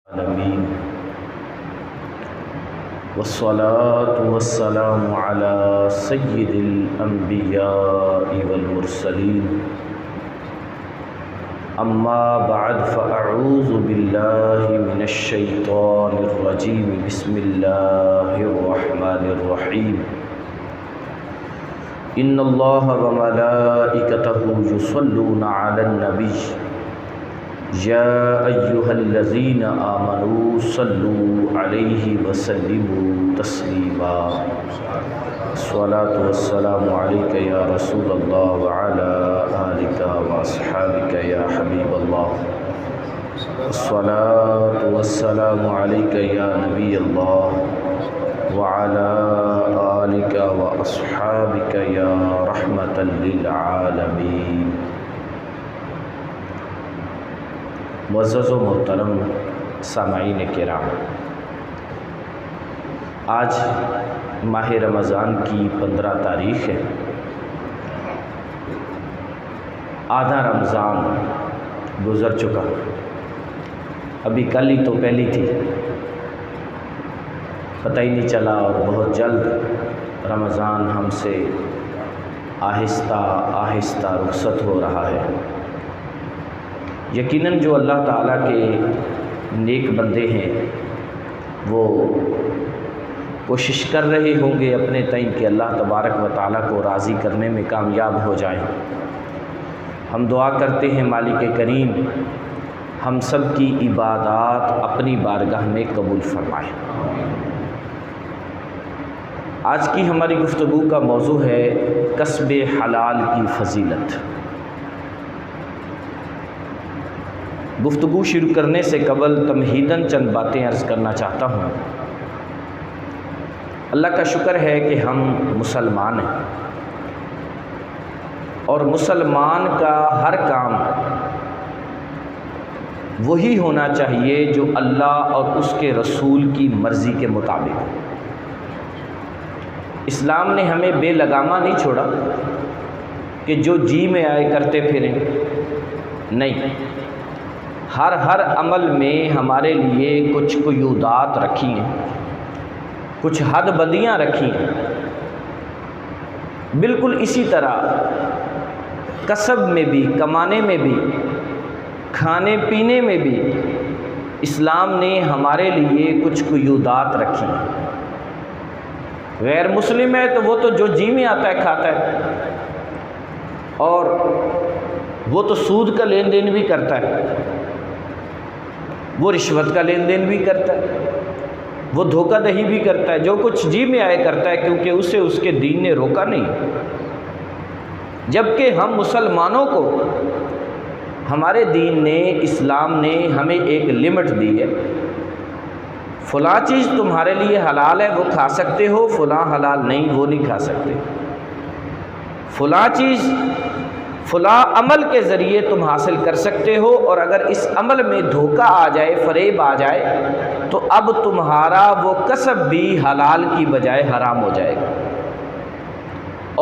العالمین والصلاة والسلام على سید الانبیاء والمرسلین اما بعد فاعوذ باللہ من الشیطان الرجیم بسم اللہ الرحمن الرحیم ان اللہ وملائکتہ یصلون علی النبی یا ایہا الذین آمنوا صلوا علیہ وسلموا تسلیما الصلاة والسلام علیک یا رسول اللہ وعلی آلک واصحابک یا حبیب اللہ الصلاة والسلام علیک یا نبی اللہ وعلی آلک واصحابک یا رحمتا للعالمین۔ معزز و محترم سامعین کرام، آج ماہ رمضان کی 15 تاریخ ہے۔ آدھا رمضان گزر چکا، ابھی کل ہی تو پہلی تھی، پتہ ہی نہیں چلا، اور بہت جلد رمضان ہم سے آہستہ آہستہ رخصت ہو رہا ہے۔ یقیناً جو اللہ تعالیٰ کے نیک بندے ہیں وہ کوشش کر رہے ہوں گے اپنے تئیں کہ اللہ تبارک و تعالیٰ کو راضی کرنے میں کامیاب ہو جائیں۔ ہم دعا کرتے ہیں مالک کریم ہم سب کی عبادات اپنی بارگاہ میں قبول فرمائے۔ آج کی ہماری گفتگو کا موضوع ہے کسب حلال کی فضیلت۔ گفتگو شروع کرنے سے قبل تمہیداً چند باتیں عرض کرنا چاہتا ہوں۔ اللہ کا شکر ہے کہ ہم مسلمان ہیں، اور مسلمان کا ہر کام وہی ہونا چاہیے جو اللہ اور اس کے رسول کی مرضی کے مطابق۔ اسلام نے ہمیں بے لگامہ نہیں چھوڑا کہ جو جی میں آئے کرتے پھریں، نہیں، ہر عمل میں ہمارے لیے کچھ قیودات رکھی ہیں، کچھ حد بندیاں رکھی ہیں۔ بالکل اسی طرح کسب میں بھی، کمانے میں بھی، کھانے پینے میں بھی اسلام نے ہمارے لیے کچھ قیودات رکھی ہیں۔ غیر مسلم ہے تو وہ تو جو جی میں آتا ہے کھاتا ہے، اور وہ تو سود کا لین دین بھی کرتا ہے، وہ رشوت کا لین دین بھی کرتا ہے، وہ دھوکہ دہی بھی کرتا ہے، جو کچھ جی میں آئے کرتا ہے، کیونکہ اسے اس کے دین نے روکا نہیں۔ جبکہ ہم مسلمانوں کو ہمارے دین نے، اسلام نے ہمیں ایک لمٹ دی ہے۔ فلاں چیز تمہارے لیے حلال ہے وہ کھا سکتے ہو، فلاں حلال نہیں وہ نہیں کھا سکتے۔ فلاں چیز فلاں عمل کے ذریعے تم حاصل کر سکتے ہو، اور اگر اس عمل میں دھوکہ آ جائے، فریب آ جائے، تو اب تمہارا وہ کسب بھی حلال کی بجائے حرام ہو جائے گا،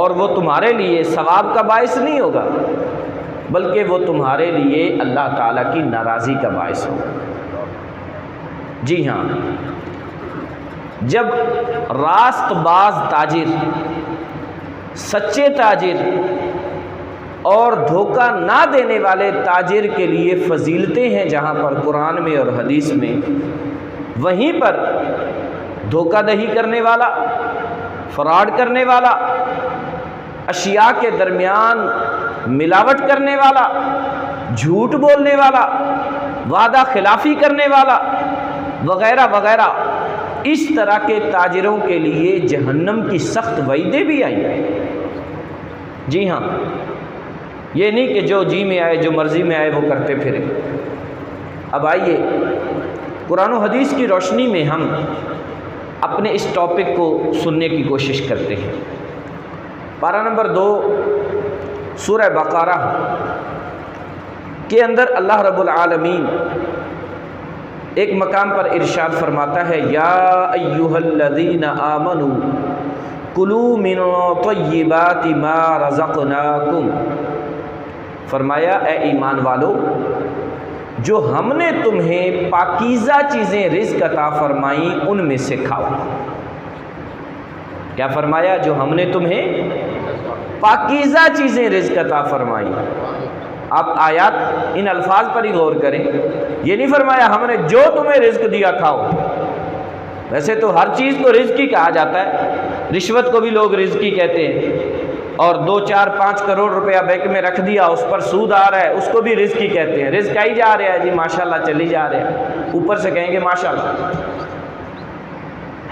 اور وہ تمہارے لیے ثواب کا باعث نہیں ہوگا، بلکہ وہ تمہارے لیے اللہ تعالیٰ کی ناراضی کا باعث ہوگا۔ جی ہاں، جب راست باز تاجر، سچے تاجر اور دھوکہ نہ دینے والے تاجر کے لیے فضیلتیں ہیں جہاں پر قرآن میں اور حدیث میں، وہیں پر دھوکہ دہی کرنے والا، فراڈ کرنے والا، اشیاء کے درمیان ملاوٹ کرنے والا، جھوٹ بولنے والا، وعدہ خلافی کرنے والا وغیرہ وغیرہ، اس طرح کے تاجروں کے لیے جہنم کی سخت وعیدیں بھی آئی ہیں۔ جی ہاں، یہ نہیں کہ جو جی میں آئے، جو مرضی میں آئے وہ کرتے پھریں۔ اب آئیے قرآن و حدیث کی روشنی میں ہم اپنے اس ٹاپک کو سننے کی کوشش کرتے ہیں۔ پارہ نمبر 2 سورہ بقرہ کے اندر اللہ رب العالمین ایک مقام پر ارشاد فرماتا ہے، یا ایھا الذین آمنوا کلوا من طیبات ما رزقناکم۔ فرمایا اے ایمان والو، جو ہم نے تمہیں پاکیزہ چیزیں رزق عطا فرمائیں ان میں سے کھاؤ۔ کیا فرمایا؟ جو ہم نے تمہیں پاکیزہ چیزیں رزق عطا فرمائیں۔ آپ آیات ان الفاظ پر ہی غور کریں، یہ نہیں فرمایا ہم نے جو تمہیں رزق دیا کھاؤ۔ ویسے تو ہر چیز کو رزق ہی کہا جاتا ہے، رشوت کو بھی لوگ رزق ہی کہتے ہیں، اور 2 4 5 کروڑ روپیہ بینک میں رکھ دیا، اس پر سود آ رہا ہے، اس کو بھی رزق ہی کہتے ہیں۔ رزق آئی جا رہا ہے جی، ماشاءاللہ چلی جا رہا ہے، اوپر سے کہیں گے ماشاءاللہ۔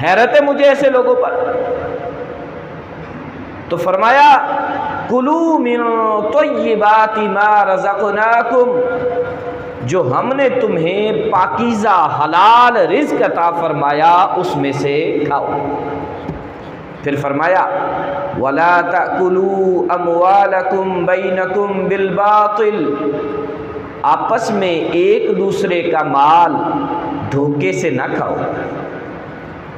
حیرت ہے مجھے ایسے لوگوں پر۔ تو فرمایا کلوا من طیبات ما رزقناکم، جو ہم نے تمہیں پاکیزہ حلال رزق عطا فرمایا اس میں سے کھاؤ۔ پھر فرمایا وَلَا تَأْكُلُوا أَمْوَالَكُمْ بَيْنَكُمْ بِالْبَاطِلِ، آپس میں ایک دوسرے کا مال دھوکے سے نہ کھاؤ،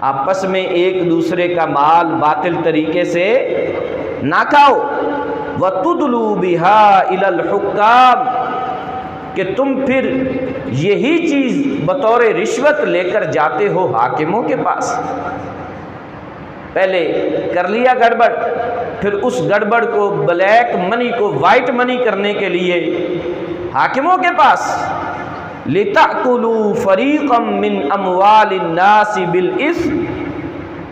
آپس میں ایک دوسرے کا مال باطل طریقے سے نہ کھاؤ۔ وَتُدْلُوا بِهَا إِلَى الْحُكَّامِ، کہ تم پھر یہی چیز بطور رشوت لے کر جاتے ہو حاکموں کے پاس۔ پہلے کر لیا گڑبڑ، پھر اس گڑبڑ کو بلیک منی کو وائٹ منی کرنے کے لیے حاکموں کے پاس۔ لِتَأْكُلُوا فَرِيقًا مِّنْ أَمْوَالِ النَّاسِ بِالْإِثْمِ،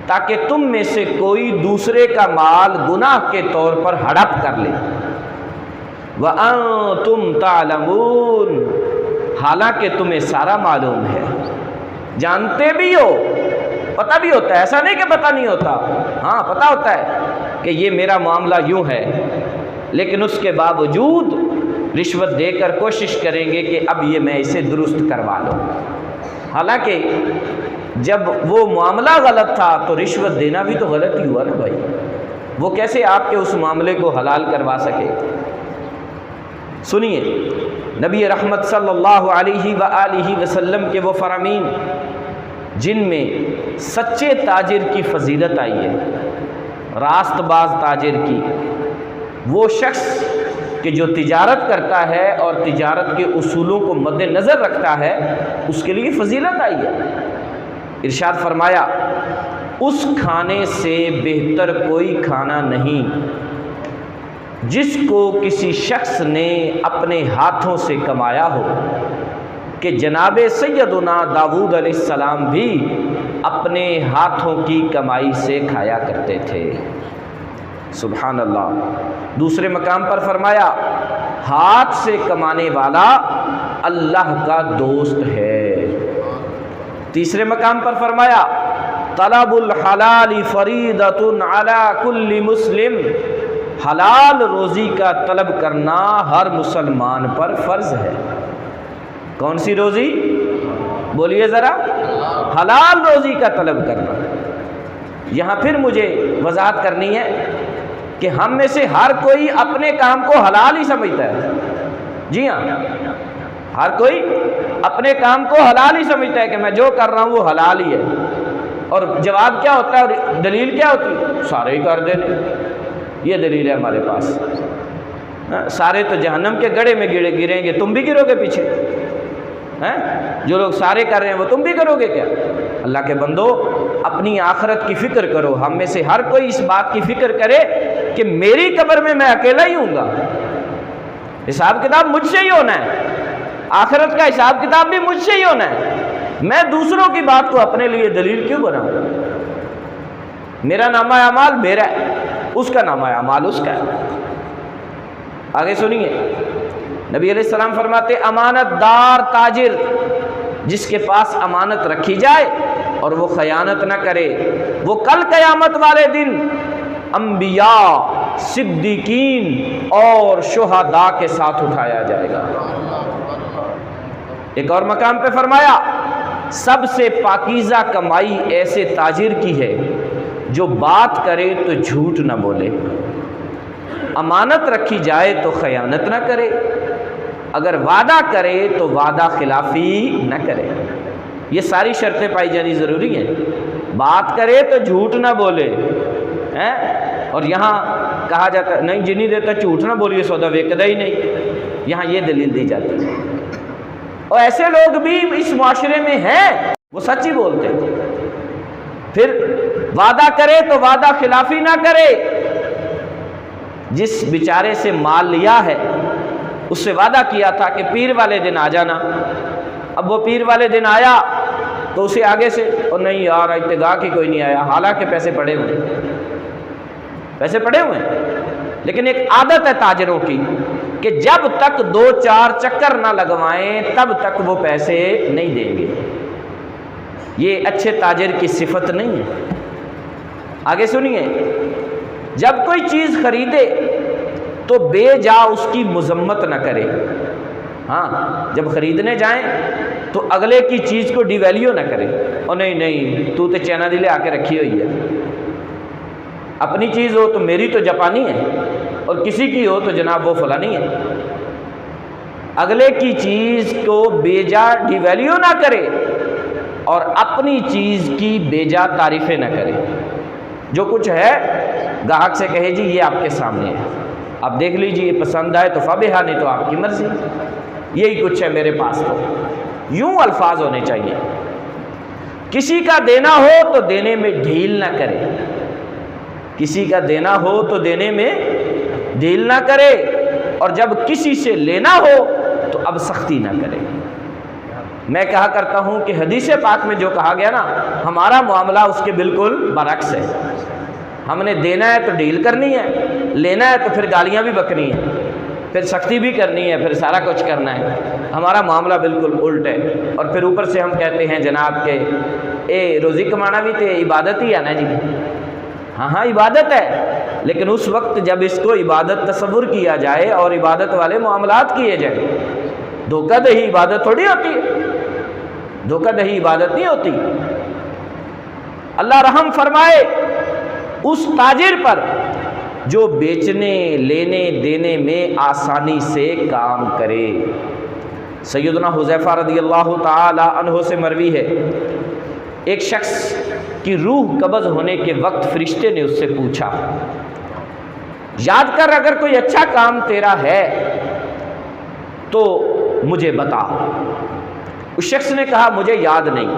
تاکہ تم میں سے کوئی دوسرے کا مال گناہ کے طور پر ہڑپ کر لے۔ وَأَنْتُمْ تَعْلَمُونَ، حالانکہ تمہیں سارا معلوم ہے، جانتے بھی ہو، پتہ بھی ہوتا ہے، ایسا نہیں کہ پتہ نہیں ہوتا، ہاں پتہ ہوتا ہے کہ یہ میرا معاملہ یوں ہے، لیکن اس کے باوجود رشوت دے کر کوشش کریں گے کہ اب یہ میں اسے درست کروا لوں، حالانکہ جب وہ معاملہ غلط تھا تو رشوت دینا بھی تو غلط ہی ہوا نا بھائی، وہ کیسے آپ کے اس معاملے کو حلال کروا سکے۔ سنیے نبی رحمت صلی اللہ علیہ وآلہ وسلم کے وہ فرامین جن میں سچے تاجر کی فضیلت آئی ہے، راست باز تاجر کی، وہ شخص کہ جو تجارت کرتا ہے اور تجارت کے اصولوں کو مد نظر رکھتا ہے، اس کے لیے فضیلت آئی ہے۔ ارشاد فرمایا اس کھانے سے بہتر کوئی کھانا نہیں جس کو کسی شخص نے اپنے ہاتھوں سے کمایا ہو، کہ جناب سیدنا داؤد علیہ السلام بھی اپنے ہاتھوں کی کمائی سے کھایا کرتے تھے۔ سبحان اللہ۔ دوسرے مقام پر فرمایا ہاتھ سے کمانے والا اللہ کا دوست ہے۔ تیسرے مقام پر فرمایا طلب الحلال فریضۃ علی کل مسلم، حلال روزی کا طلب کرنا ہر مسلمان پر فرض ہے۔ کون سی روزی؟ بولیے ذرا، حلال روزی کا طلب کرنا۔ یہاں پھر مجھے وضاحت کرنی ہے کہ ہم میں سے ہر کوئی اپنے کام کو حلال ہی سمجھتا ہے۔ جی ہاں، ہر کوئی اپنے کام کو حلال ہی سمجھتا ہے کہ میں جو کر رہا ہوں وہ حلال ہی ہے، اور جواب کیا ہوتا ہے اور دلیل کیا ہوتی ہے؟ سارے ہی کر دینے، یہ دلیل ہے ہمارے پاس۔ سارے تو جہنم کے گڑھے میں گریں گے، تم بھی گرو گے پیچھے، جو لوگ سارے کر رہے ہیں وہ تم بھی کرو گے کیا؟ اللہ کے بندو اپنی آخرت کی فکر کرو۔ ہم میں سے ہر کوئی اس بات کی فکر کرے کہ میری قبر میں میں اکیلا ہی ہوں گا، حساب کتاب مجھ سے ہی ہونا ہے، آخرت کا حساب کتاب بھی مجھ سے ہی ہونا ہے۔ میں دوسروں کی بات کو اپنے لیے دلیل کیوں بناؤں؟ میرا نامہ اعمال میرا ہے، اس کا نامہ اعمال اس کا ہے۔ آگے سنیے نبی علیہ السلام فرماتے امانت دار تاجر جس کے پاس امانت رکھی جائے اور وہ خیانت نہ کرے، وہ کل قیامت والے دن انبیاء، صدیقین اور شہداء کے ساتھ اٹھایا جائے گا۔ ایک اور مقام پہ فرمایا سب سے پاکیزہ کمائی ایسے تاجر کی ہے جو بات کرے تو جھوٹ نہ بولے، امانت رکھی جائے تو خیانت نہ کرے، اگر وعدہ کرے تو وعدہ خلافی نہ کرے۔ یہ ساری شرطیں پائی جانی ضروری ہیں۔ بات کرے تو جھوٹ نہ بولے، اور یہاں کہا جاتا ہے نہیں جنہیں دیتا جھوٹ نہ بولیے سودا ویکدا ہی نہیں، یہاں یہ دلیل دی جاتی ہے۔ اور ایسے لوگ بھی اس معاشرے میں ہیں، وہ سچ ہی بولتے ہیں۔ پھر وعدہ کرے تو وعدہ خلافی نہ کرے۔ جس بیچارے سے مال لیا ہے اس سے وعدہ کیا تھا کہ پیر والے دن آ جانا، اب وہ پیر والے دن آیا تو اسے آگے سے اور نہیں یار اتگاہ کی کوئی نہیں آیا، حالانکہ پیسے پڑے ہوئے لیکن ایک عادت ہے تاجروں کی کہ جب تک 2-4 چکر نہ لگوائیں تب تک وہ پیسے نہیں دیں گے۔ یہ اچھے تاجر کی صفت نہیں ہے۔ آگے سنیے، جب کوئی چیز خریدے تو بے جا اس کی مذمت نہ کرے۔ ہاں، جب خریدنے جائیں تو اگلے کی چیز کو ڈی ویلیو نہ کرے، اور نہیں تو چائنا دی لے آ کے رکھی ہوئی ہے، اپنی چیز ہو تو میری تو جاپانی ہے اور کسی کی ہو تو جناب وہ فلانی ہے۔ اگلے کی چیز کو بے جا ڈی ویلیو نہ کرے اور اپنی چیز کی بے جا تعریفیں نہ کرے۔ جو کچھ ہے گاہک سے کہے جی یہ آپ کے سامنے ہے، آپ دیکھ لیجیے، پسند آئے تو فبیہا، نہیں تو آپ کی مرضی، یہی کچھ ہے میرے پاس۔ تو یوں الفاظ ہونے چاہیے۔ کسی کا دینا ہو تو دینے میں ڈھیل نہ کرے، کسی کا دینا ہو تو دینے میں ڈھیل نہ کرے، اور جب کسی سے لینا ہو تو اب سختی نہ کرے۔ میں کہا کرتا ہوں کہ حدیث پاک میں جو کہا گیا نا، ہمارا معاملہ اس کے بالکل برعکس ہے۔ ہم نے دینا ہے تو ڈیل کرنی ہے، لینا ہے تو پھر گالیاں بھی بکنی ہیں، پھر سختی بھی کرنی ہے، پھر سارا کچھ کرنا ہے۔ ہمارا معاملہ بالکل الٹ ہے، اور پھر اوپر سے ہم کہتے ہیں جناب کہ روزی کمانا بھی تو عبادت ہی ہے نا جی۔ ہاں عبادت ہے، لیکن اس وقت جب اس کو عبادت تصور کیا جائے اور عبادت والے معاملات کیے جائیں۔ دھوکہ دہی عبادت تھوڑی ہوتی ہے، دھوکہ دہی عبادت نہیں ہوتی۔ اللہ رحم فرمائے اس تاجر پر جو بیچنے لینے دینے میں آسانی سے کام کرے۔ سیدنا حذیفہ رضی اللہ تعالی عنہ سے مروی ہے، ایک شخص کی روح قبض ہونے کے وقت فرشتے نے اس سے پوچھا، یاد کر اگر کوئی اچھا کام تیرا ہے تو مجھے بتا۔ اس شخص نے کہا مجھے یاد نہیں۔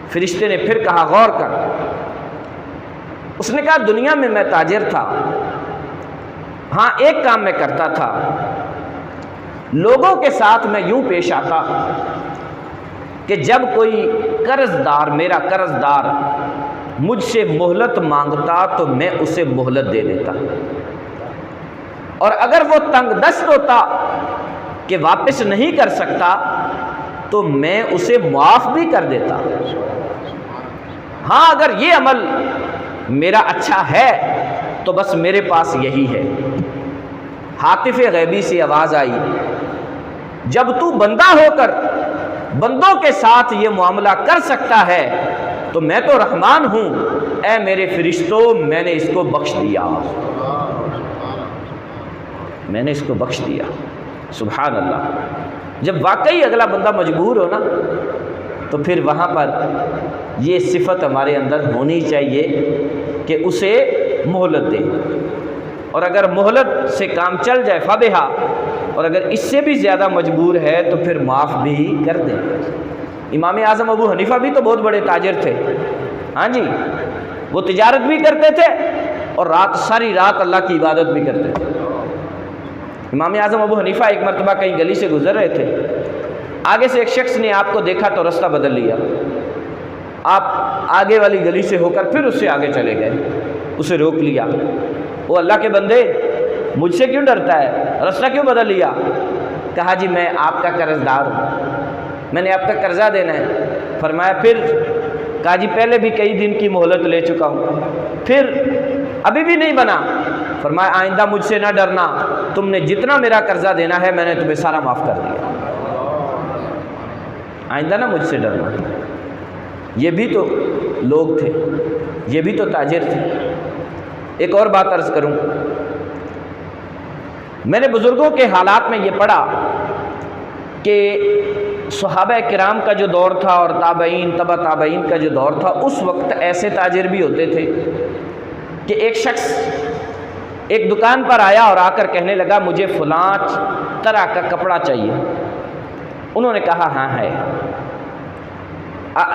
فرشتے نے پھر کہا غور کر۔ اس نے کہا دنیا میں میں تاجر تھا، ہاں ایک کام میں کرتا تھا، لوگوں کے ساتھ میں یوں پیش آتا کہ جب کوئی قرضدار، میرا قرضدار مجھ سے مہلت مانگتا تو میں اسے مہلت دے دیتا، اور اگر وہ تنگ دست ہوتا کہ واپس نہیں کر سکتا تو میں اسے معاف بھی کر دیتا۔ ہاں اگر یہ عمل میرا اچھا ہے تو بس میرے پاس یہی ہے۔ ہاتف غیبی سے آواز آئی، جب تو بندہ ہو کر بندوں کے ساتھ یہ معاملہ کر سکتا ہے تو میں تو رحمان ہوں، اے میرے فرشتوں میں نے اس کو بخش دیا، میں نے اس کو بخش دیا۔ سبحان اللہ۔ جب واقعی اگلا بندہ مجبور ہو نا تو پھر وہاں پر یہ صفت ہمارے اندر ہونی چاہیے کہ اسے مہلت دے، اور اگر مہلت سے کام چل جائے فبیہا، اور اگر اس سے بھی زیادہ مجبور ہے تو پھر معاف بھی کر دیں۔ امام اعظم ابو حنیفہ بھی تو بہت بڑے تاجر تھے، ہاں جی، وہ تجارت بھی کرتے تھے اور ساری رات اللہ کی عبادت بھی کرتے تھے۔ امام اعظم ابو حنیفہ ایک مرتبہ کہیں گلی سے گزر رہے تھے، آگے سے ایک شخص نے آپ کو دیکھا تو رستہ بدل لیا، آپ آگے والی گلی سے ہو کر پھر اس سے آگے چلے گئے، اسے روک لیا۔ وہ اللہ کے بندے مجھ سے کیوں ڈرتا ہے، راستہ کیوں بدل لیا؟ کہا جی میں آپ کا قرض دار ہوں، میں نے آپ کا قرضہ دینا ہے۔ فرمایا پھر؟ کہا جی پہلے بھی کئی دن کی مہلت لے چکا ہوں، پھر ابھی بھی نہیں بنا۔ فرمایا آئندہ مجھ سے نہ ڈرنا، تم نے جتنا میرا قرضہ دینا ہے میں نے تمہیں سارا معاف کر دیا، آئندہ نہ مجھ سے ڈرنا۔ یہ بھی تو لوگ تھے، یہ بھی تو تاجر تھے۔ ایک اور بات عرض کروں، میں نے بزرگوں کے حالات میں یہ پڑھا کہ صحابہ کرام کا جو دور تھا اور تابعین، تبع تابعین کا جو دور تھا، اس وقت ایسے تاجر بھی ہوتے تھے کہ ایک شخص ایک دکان پر آیا اور آ کر کہنے لگا مجھے فلاں طرح کا کپڑا چاہیے، انہوں نے کہا ہاں ہے۔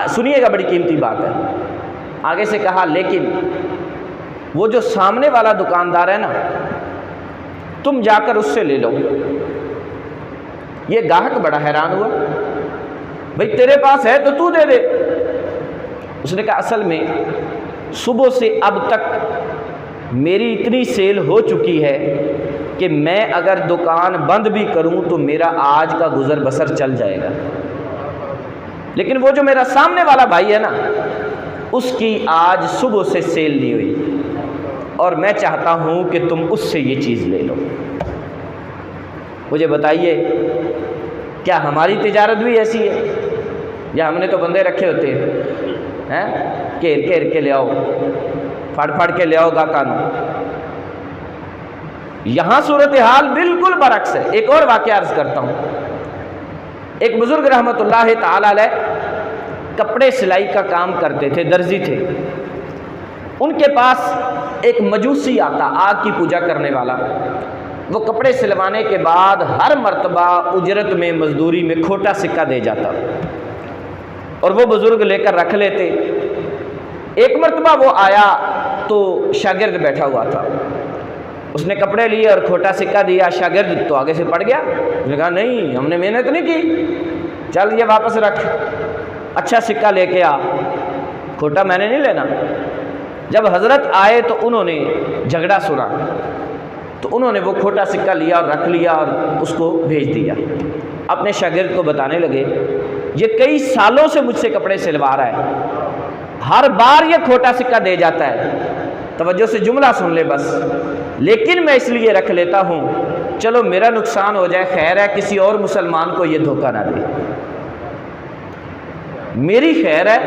سنیے گا، بڑی قیمتی بات ہے۔ آگے سے کہا لیکن وہ جو سامنے والا دکاندار ہے نا، تم جا کر اس سے لے لو۔ یہ گاہک بڑا حیران ہوا، بھئی تیرے پاس ہے تو دے دے۔ اس نے کہا اصل میں صبح سے اب تک میری اتنی سیل ہو چکی ہے کہ میں اگر دکان بند بھی کروں تو میرا آج کا گزر بسر چل جائے گا، لیکن وہ جو میرا سامنے والا بھائی ہے نا، اس کی آج صبح سے سیل نہیں ہوئی، اور میں چاہتا ہوں کہ تم اس سے یہ چیز لے لو۔ مجھے بتائیے، کیا ہماری تجارت بھی ایسی ہے؟ یا ہم نے تو بندے رکھے ہوتے ہیں گھیر کے لے آؤ، پھاڑ کے لے آؤ گاہکانوں۔ یہاں صورتحال بالکل برعکس ہے۔ ایک اور واقعہ عرض کرتا ہوں۔ ایک بزرگ رحمۃ اللہ تعالی علیہ کپڑے سلائی کا کام کرتے تھے، درزی تھے۔ ان کے پاس ایک مجوسی آتا، آگ کی پوجا کرنے والا۔ وہ کپڑے سلوانے کے بعد ہر مرتبہ اجرت میں، مزدوری میں کھوٹا سکہ دے جاتا، اور وہ بزرگ لے کر رکھ لیتے۔ ایک مرتبہ وہ آیا تو شاگرد بیٹھا ہوا تھا، اس نے کپڑے لیے اور کھوٹا سکہ دیا۔ شاگرد تو آگے سے پڑ گیا، اس نے کہا نہیں، ہم نے محنت نہیں کی، چل یہ واپس رکھ، اچھا سکہ لے کے آ، کھوٹا میں نے نہیں لینا۔ جب حضرت آئے تو انہوں نے جھگڑا سنا، تو انہوں نے وہ کھوٹا سکہ لیا اور رکھ لیا اور اس کو بھیج دیا۔ اپنے شاگرد کو بتانے لگے، یہ کئی سالوں سے مجھ سے کپڑے سلوا رہا ہے، ہر بار یہ کھوٹا سکہ دے جاتا ہے، توجہ سے جملہ سن لے بس، لیکن میں اس لیے رکھ لیتا ہوں، چلو میرا نقصان ہو جائے، خیر ہے، کسی اور مسلمان کو یہ دھوکہ نہ دے، میری خیر ہے،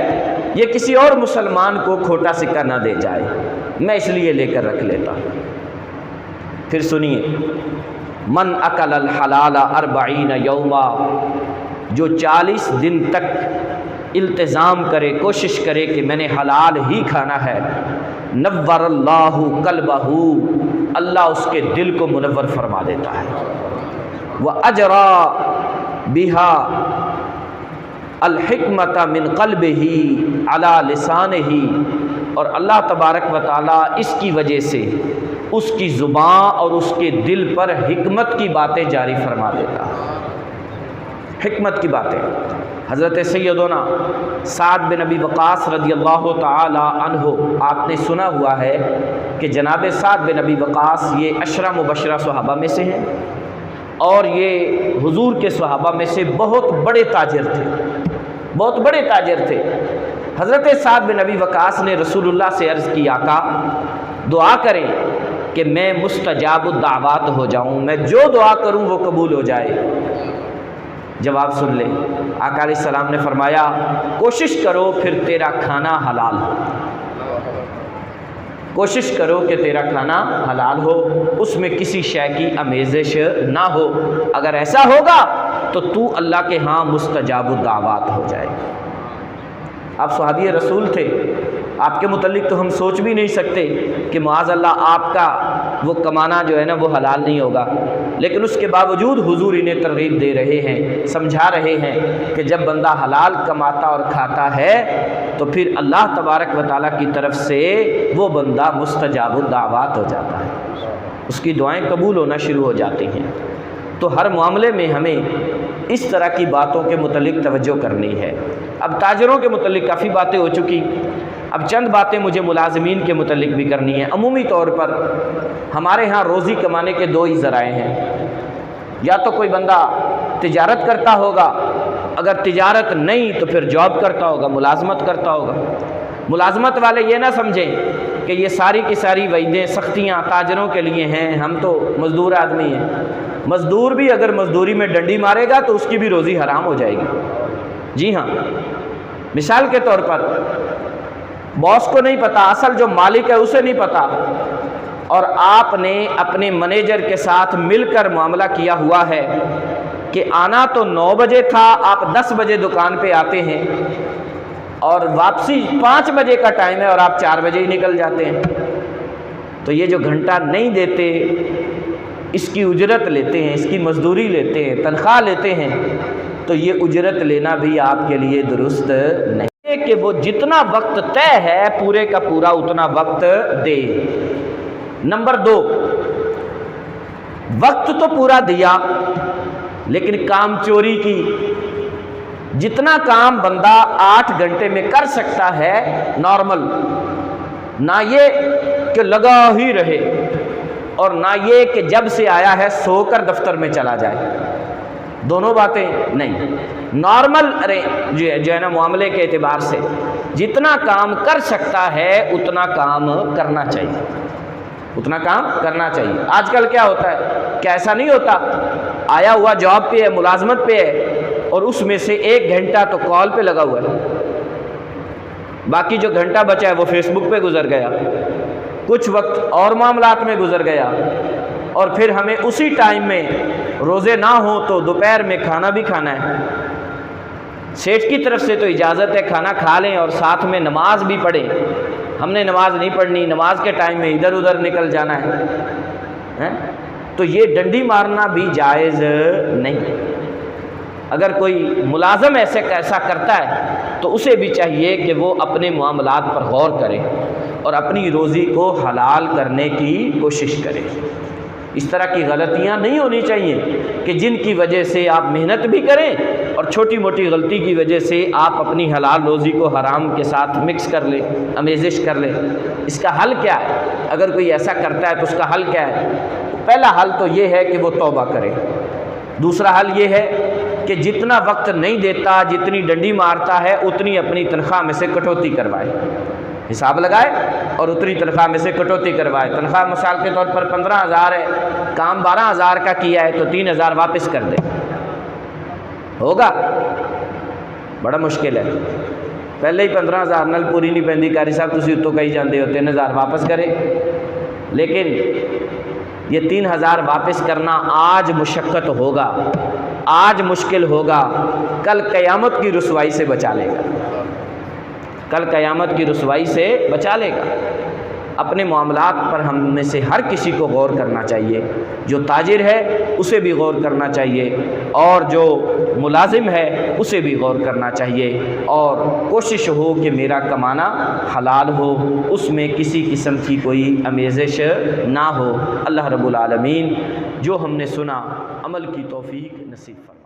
یہ کسی اور مسلمان کو کھوٹا سکہ نہ دے جائے، میں اس لیے لے کر رکھ لیتا ہوں۔ پھر سنیے، من اکل الحلال 40 یوما، جو 40 دن تک التزام کرے، کوشش کرے کہ میں نے حلال ہی کھانا ہے، نور اللہ قلبہ، اللہ اس کے دل کو منور فرما دیتا ہے، وَأَجْرَى بِهَا الحکمت من قلبہ علی لسانہ، اور اللہ تبارک و تعالیٰ اس کی وجہ سے اس کی زبان اور اس کے دل پر حکمت کی باتیں جاری فرما دیتا ہے۔ حکمت کی باتیں۔ حضرت سیدنا سعد بن ابی وقاص رضی اللہ تعالی عنہ، آپ نے سنا ہوا ہے کہ جناب سعد بن ابی وقاص یہ 10 مبشرہ صحابہ میں سے ہیں، اور یہ حضور کے صحابہ میں سے بہت بڑے تاجر تھے، بہت بڑے تاجر تھے۔ حضرت سعد بن ابی وقاص نے رسول اللہ سے عرض کی، آقا دعا کریں کہ میں مستجاب الدعوات ہو جاؤں، میں جو دعا کروں وہ قبول ہو جائے۔ جواب سن لیں، آقا علیہ السلام نے فرمایا، کوشش کرو پھر تیرا کھانا حلال ہو، کوشش کرو کہ تیرا کھانا حلال ہو، اس میں کسی شے کی آمیزش نہ ہو، اگر ایسا ہوگا تو تو اللہ کے ہاں مستجاب الدعوات ہو جائے۔ آپ صحابی رسول تھے، آپ کے متعلق تو ہم سوچ بھی نہیں سکتے کہ معاذ اللہ آپ کا وہ کمانا جو ہے نا وہ حلال نہیں ہوگا، لیکن اس کے باوجود حضور انہیں ترغیب دے رہے ہیں، سمجھا رہے ہیں کہ جب بندہ حلال کماتا اور کھاتا ہے تو پھر اللہ تبارک و تعالیٰ کی طرف سے وہ بندہ مستجاب الدعوات ہو جاتا ہے، اس کی دعائیں قبول ہونا شروع ہو جاتی ہیں۔ تو ہر معاملے میں ہمیں اس طرح کی باتوں کے متعلق توجہ کرنی ہے۔ اب تاجروں کے متعلق کافی باتیں ہو چکی، اب چند باتیں مجھے ملازمین کے متعلق بھی کرنی ہیں۔ عمومی طور پر ہمارے ہاں روزی کمانے کے 2 ہی ذرائع ہیں، یا تو کوئی بندہ تجارت کرتا ہوگا، اگر تجارت نہیں تو پھر جاب کرتا ہوگا، ملازمت کرتا ہوگا۔ ملازمت والے یہ نہ سمجھیں کہ یہ ساری کی ساری وعدیں، سختیاں تاجروں کے لیے ہیں، ہم تو مزدور آدمی ہیں۔ مزدور بھی اگر مزدوری میں ڈنڈی مارے گا تو اس کی بھی روزی حرام ہو جائے گی۔ جی ہاں، مثال کے طور پر باس کو نہیں پتا، اصل جو مالک ہے اسے نہیں پتا، اور آپ نے اپنے مینیجر کے ساتھ مل کر معاملہ کیا ہوا ہے کہ آنا تو 9 بجے تھا، آپ 10 بجے دکان پہ آتے ہیں، اور واپسی 5 بجے کا ٹائم ہے اور آپ 4 بجے ہی نکل جاتے ہیں، تو یہ جو گھنٹہ نہیں دیتے، اس کی اجرت لیتے ہیں، اس کی مزدوری لیتے ہیں، تنخواہ لیتے ہیں، تو یہ اجرت لینا بھی آپ کے لیے درست نہیں کہ وہ جتنا وقت طے ہے پورے کا پورا اتنا وقت دے۔ نمبر 2، وقت تو پورا دیا لیکن کام چوری کی۔ جتنا کام بندہ 8 گھنٹے میں کر سکتا ہے نارمل، نہ یہ کہ لگا ہی رہے اور نہ یہ کہ جب سے آیا ہے سو کر دفتر میں چلا جائے، دونوں باتیں نہیں۔ نارمل جو ہے نا معاملے کے اعتبار سے جتنا کام کر سکتا ہے اتنا کام کرنا چاہیے، اتنا کام کرنا چاہیے۔ آج کل کیا ہوتا ہے کہ ایسا نہیں ہوتا، آیا ہوا جاب پہ ہے، ملازمت پہ ہے، اور اس میں سے 1 گھنٹہ تو کال پہ لگا ہوا ہے، باقی جو گھنٹہ بچا ہے وہ فیس بک پہ گزر گیا، کچھ وقت اور معاملات میں گزر گیا، اور پھر ہمیں اسی ٹائم میں روزے نہ ہوں تو دوپہر میں کھانا بھی کھانا ہے۔ سیٹھ کی طرف سے تو اجازت ہے کھانا کھا لیں اور ساتھ میں نماز بھی پڑھیں، ہم نے نماز نہیں پڑھنی، نماز کے ٹائم میں ادھر ادھر نکل جانا ہے، تو یہ ڈنڈی مارنا بھی جائز نہیں۔ اگر کوئی ملازم ایسا کرتا ہے تو اسے بھی چاہیے کہ وہ اپنے معاملات پر غور کرے اور اپنی روزی کو حلال کرنے کی کوشش کرے۔ اس طرح کی غلطیاں نہیں ہونی چاہیے کہ جن کی وجہ سے آپ محنت بھی کریں اور چھوٹی موٹی غلطی کی وجہ سے آپ اپنی حلال روزی کو حرام کے ساتھ مکس کر لیں، آمیزش کر لیں۔ اس کا حل کیا ہے؟ اگر کوئی ایسا کرتا ہے تو اس کا حل کیا ہے؟ پہلا حل تو یہ ہے کہ وہ توبہ کرے۔ دوسرا حل یہ ہے کہ جتنا وقت نہیں دیتا، جتنی ڈنڈی مارتا ہے، اتنی اپنی تنخواہ میں سے کٹوتی کروائے، حساب لگائے اور اتنی تنخواہ میں سے کٹوتی کروائے۔ تنخواہ مثال کے طور پر 15,000 ہے، کام 12,000 کا کیا ہے تو 3,000 واپس کر دے۔ ہوگا؟ بڑا مشکل ہے، پہلے ہی 15,000 نل پوری نہیں پیندی، قاری صاحب تسی اتوں کہی جاندے ہو 3,000 واپس کرے۔ لیکن یہ 3,000 واپس کرنا آج مشقت ہوگا، آج مشکل ہوگا، کل قیامت کی رسوائی سے بچا لے گا، کل قیامت کی رسوائی سے بچا لے گا۔ اپنے معاملات پر ہم میں سے ہر کسی کو غور کرنا چاہیے، جو تاجر ہے اسے بھی غور کرنا چاہیے اور جو ملازم ہے اسے بھی غور کرنا چاہیے، اور کوشش ہو کہ میرا کمانا حلال ہو، اس میں کسی قسم کی کوئی آمیزش نہ ہو۔ اللہ رب العالمین جو ہم نے سنا عمل کی توفیق نصیب فرمائے۔